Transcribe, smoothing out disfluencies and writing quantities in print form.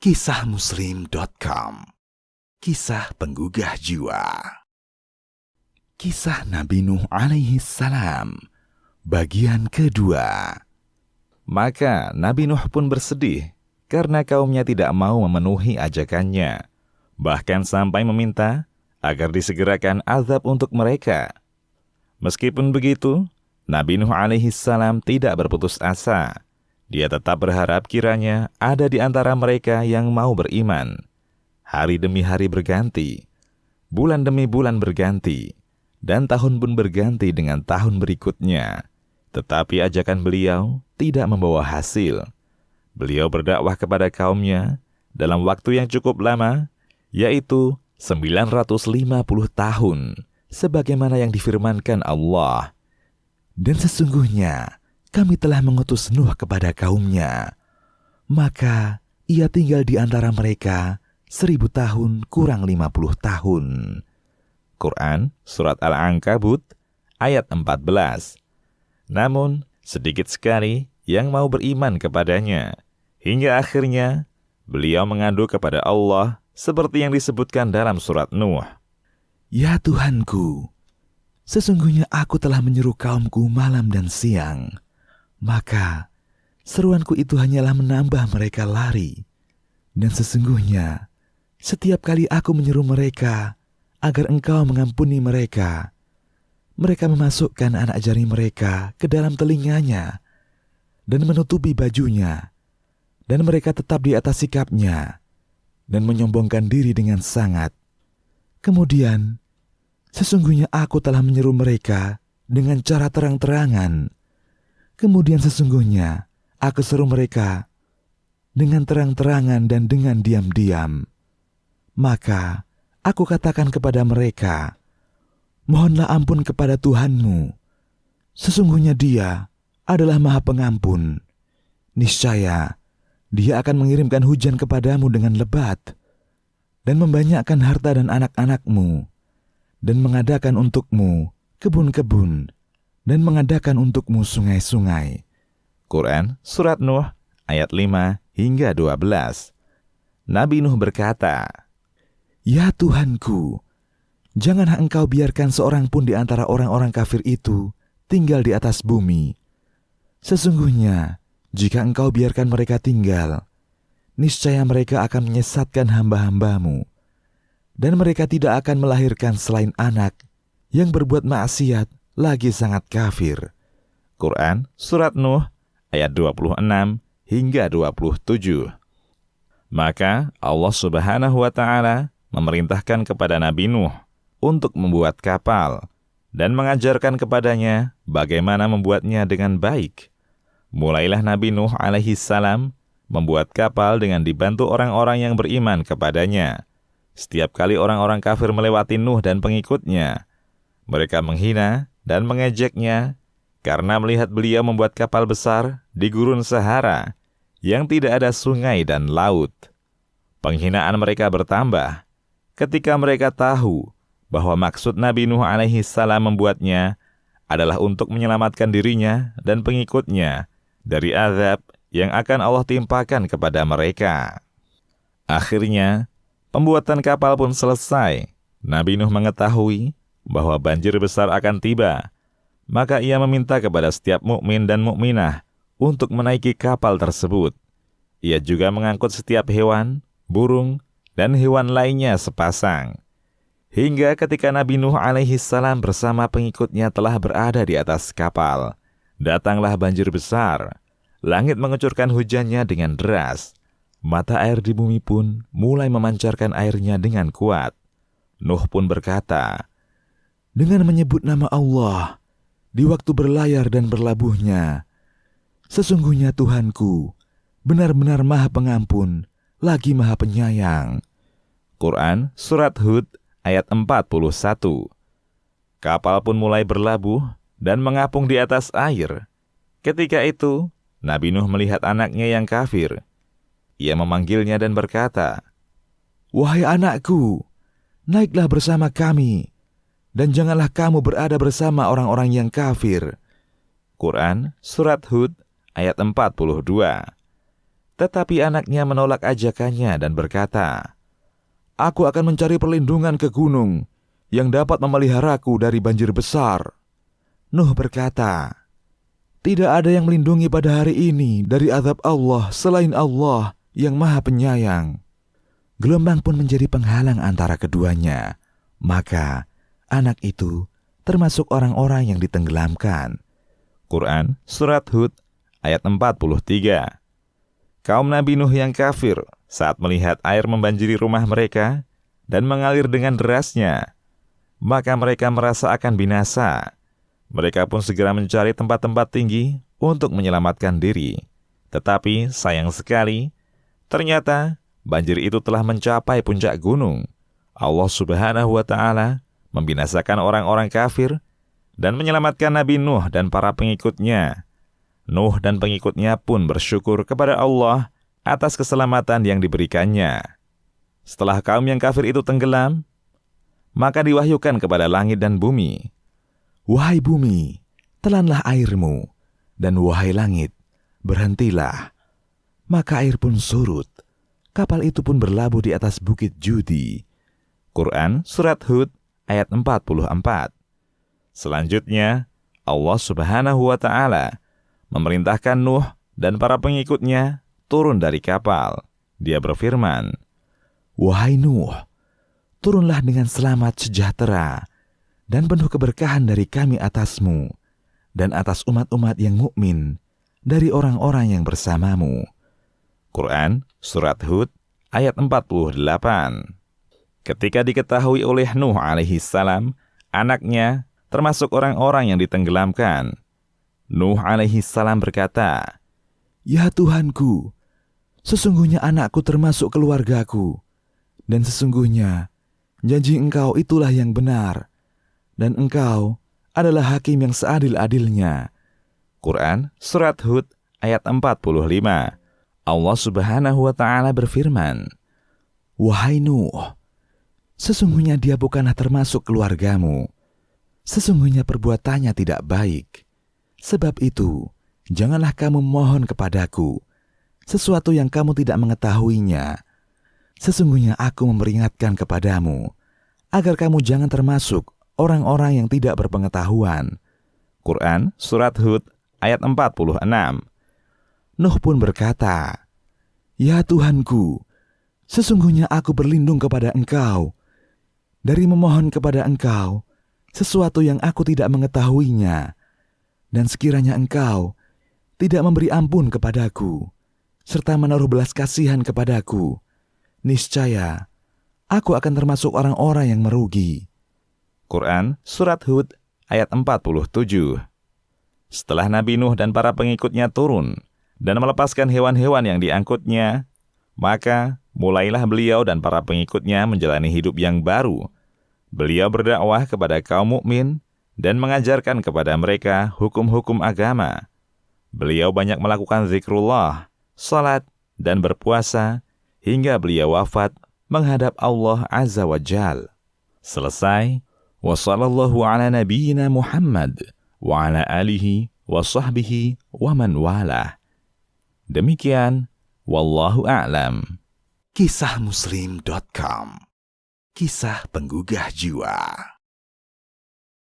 Kisahmuslim.com. Kisah penggugah jiwa. Kisah Nabi Nuh alaihi salam, bagian kedua. Maka Nabi Nuh pun bersedih karena kaumnya tidak mau memenuhi ajakannya, bahkan sampai meminta agar disegerakan azab untuk mereka. Meskipun begitu, Nabi Nuh alaihi salam tidak berputus asa. Dia tetap berharap kiranya ada di antara mereka yang mau beriman. Hari demi hari berganti, bulan demi bulan berganti, dan tahun pun berganti dengan tahun berikutnya. Tetapi ajakan beliau tidak membawa hasil. Beliau berdakwah kepada kaumnya dalam waktu yang cukup lama, yaitu 950 tahun, sebagaimana yang difirmankan Allah. Dan sesungguhnya kami telah mengutus Nuh kepada kaumnya, maka ia tinggal di antara mereka 1000 tahun kurang 50 tahun. Quran Surat Al-Ankabut ayat 14. Namun sedikit sekali yang mau beriman kepadanya, hingga akhirnya beliau mengadu kepada Allah seperti yang disebutkan dalam surat Nuh. Ya Tuhanku, sesungguhnya aku telah menyeru kaumku malam dan siang, maka seruanku itu hanyalah menambah mereka lari. Dan sesungguhnya setiap kali aku menyeru mereka agar engkau mengampuni mereka, mereka memasukkan anak jari mereka ke dalam telinganya dan menutupi bajunya, dan mereka tetap di atas sikapnya dan menyombongkan diri dengan sangat. Kemudian sesungguhnya aku telah menyeru mereka dengan cara terang-terangan. Kemudian sesungguhnya aku seru mereka dengan terang-terangan dan dengan diam-diam. Maka aku katakan kepada mereka, mohonlah ampun kepada Tuhanmu. Sesungguhnya Dia adalah Maha Pengampun. Niscaya Dia akan mengirimkan hujan kepadamu dengan lebat, dan membanyakkan harta dan anak-anakmu, dan mengadakan untukmu kebun-kebun, dan mengadakan untukmu sungai-sungai. Quran Surat Nuh ayat 5 hingga 12. Nabi Nuh berkata, Ya Tuhanku, janganlah engkau biarkan seorang pun di antara orang-orang kafir itu tinggal di atas bumi. Sesungguhnya jika engkau biarkan mereka tinggal, niscaya mereka akan menyesatkan hamba-hambamu, dan mereka tidak akan melahirkan selain anak yang berbuat maksiat lagi sangat kafir. Quran Surat Nuh ayat 26 hingga 27. Maka Allah Subhanahu wa Ta'ala memerintahkan kepada Nabi Nuh untuk membuat kapal dan mengajarkan kepadanya bagaimana membuatnya dengan baik. Mulailah Nabi Nuh alaihi salam membuat kapal dengan dibantu orang-orang yang beriman kepadanya. Setiap kali orang-orang kafir melewati Nuh dan pengikutnya, mereka menghina dan mengejeknya karena melihat beliau membuat kapal besar di gurun Sahara yang tidak ada sungai dan laut. Penghinaan mereka bertambah ketika mereka tahu bahwa maksud Nabi Nuh alaihi salam membuatnya adalah untuk menyelamatkan dirinya dan pengikutnya dari azab yang akan Allah timpakan kepada mereka. Akhirnya, pembuatan kapal pun selesai. Nabi Nuh mengetahui bahwa banjir besar akan tiba, maka ia meminta kepada setiap mukmin dan mukminah untuk menaiki kapal tersebut. Ia juga mengangkut setiap hewan, burung, dan hewan lainnya sepasang. Hingga ketika Nabi Nuh alaihi salam bersama pengikutnya telah berada di atas kapal, datanglah banjir besar. Langit mengucurkan hujannya dengan deras. Mata air di bumi pun mulai memancarkan airnya dengan kuat. Nuh pun berkata, dengan menyebut nama Allah di waktu berlayar dan berlabuhnya, sesungguhnya Tuhanku benar-benar Maha Pengampun lagi Maha Penyayang. Quran Surat Hud ayat 41. Kapal pun mulai berlabuh dan mengapung di atas air. Ketika itu Nabi Nuh melihat anaknya yang kafir. Ia memanggilnya dan berkata, wahai anakku, naiklah bersama kami, dan janganlah kamu berada bersama orang-orang yang kafir. Quran Surat Hud ayat 42. Tetapi anaknya menolak ajakannya dan berkata, "Aku akan mencari perlindungan ke gunung yang dapat memeliharaku dari banjir besar." Nuh berkata, "Tidak ada yang melindungi pada hari ini dari azab Allah selain Allah yang Maha Penyayang." Gelombang pun menjadi penghalang antara keduanya. Maka anak itu termasuk orang-orang yang ditenggelamkan. Quran Surat Hud ayat 43. Kaum Nabi Nuh yang kafir saat melihat air membanjiri rumah mereka dan mengalir dengan derasnya, maka mereka merasa akan binasa. Mereka pun segera mencari tempat-tempat tinggi untuk menyelamatkan diri. Tetapi sayang sekali, ternyata banjir itu telah mencapai puncak gunung. Allah Subhanahu wa Ta'ala membinasakan orang-orang kafir dan menyelamatkan Nabi Nuh dan para pengikutnya. Nuh dan pengikutnya pun bersyukur kepada Allah atas keselamatan yang diberikannya. Setelah kaum yang kafir itu tenggelam, maka diwahyukan kepada langit dan bumi, "Wahai bumi, telanlah airmu, dan wahai langit, berhentilah." Maka air pun surut. Kapal itu pun berlabuh di atas bukit Judi. Quran Surat Hud ayat 44. Selanjutnya, Allah Subhanahu wa Ta'ala memerintahkan Nuh dan para pengikutnya turun dari kapal. Dia berfirman, "Wahai Nuh, turunlah dengan selamat sejahtera dan penuh keberkahan dari kami atasmu dan atas umat-umat yang mukmin dari orang-orang yang bersamamu." Quran Surat Hud ayat 48. Ketika diketahui oleh Nuh alaihi salam, anaknya termasuk orang-orang yang ditenggelamkan, Nuh alaihi salam berkata, "Ya Tuhanku, sesungguhnya anakku termasuk keluargaku, dan sesungguhnya janji Engkau itulah yang benar, dan Engkau adalah hakim yang seadil-adilnya." Quran Surat Hud ayat 45. Allah Subhanahu wa Ta'ala berfirman, "Wahai Nuh, sesungguhnya dia bukanlah termasuk keluargamu. Sesungguhnya perbuatannya tidak baik. Sebab itu, janganlah kamu mohon kepadaku sesuatu yang kamu tidak mengetahuinya. Sesungguhnya aku memperingatkan kepadamu, agar kamu jangan termasuk orang-orang yang tidak berpengetahuan." Quran Surat Hud ayat 46. Nuh pun berkata, "Ya Tuhanku, sesungguhnya aku berlindung kepada Engkau dari memohon kepada Engkau sesuatu yang aku tidak mengetahuinya, dan sekiranya Engkau tidak memberi ampun kepadaku, serta menaruh belas kasihan kepadaku, niscaya aku akan termasuk orang-orang yang merugi." Quran Surat Hud ayat 47. Setelah Nabi Nuh dan para pengikutnya turun dan melepaskan hewan-hewan yang diangkutnya, maka mulailah beliau dan para pengikutnya menjalani hidup yang baru. Beliau berdakwah kepada kaum mukmin dan mengajarkan kepada mereka hukum-hukum agama. Beliau banyak melakukan zikrullah, salat, dan berpuasa hingga beliau wafat menghadap Allah Azza wa Jal. Selesai. Wa sallallahu ala nabiyyina Muhammad wa ala alihi wa sahbihi wa man walah. Demikian, wallahu a'lam. Kisahmuslim.com, kisah penggugah jiwa.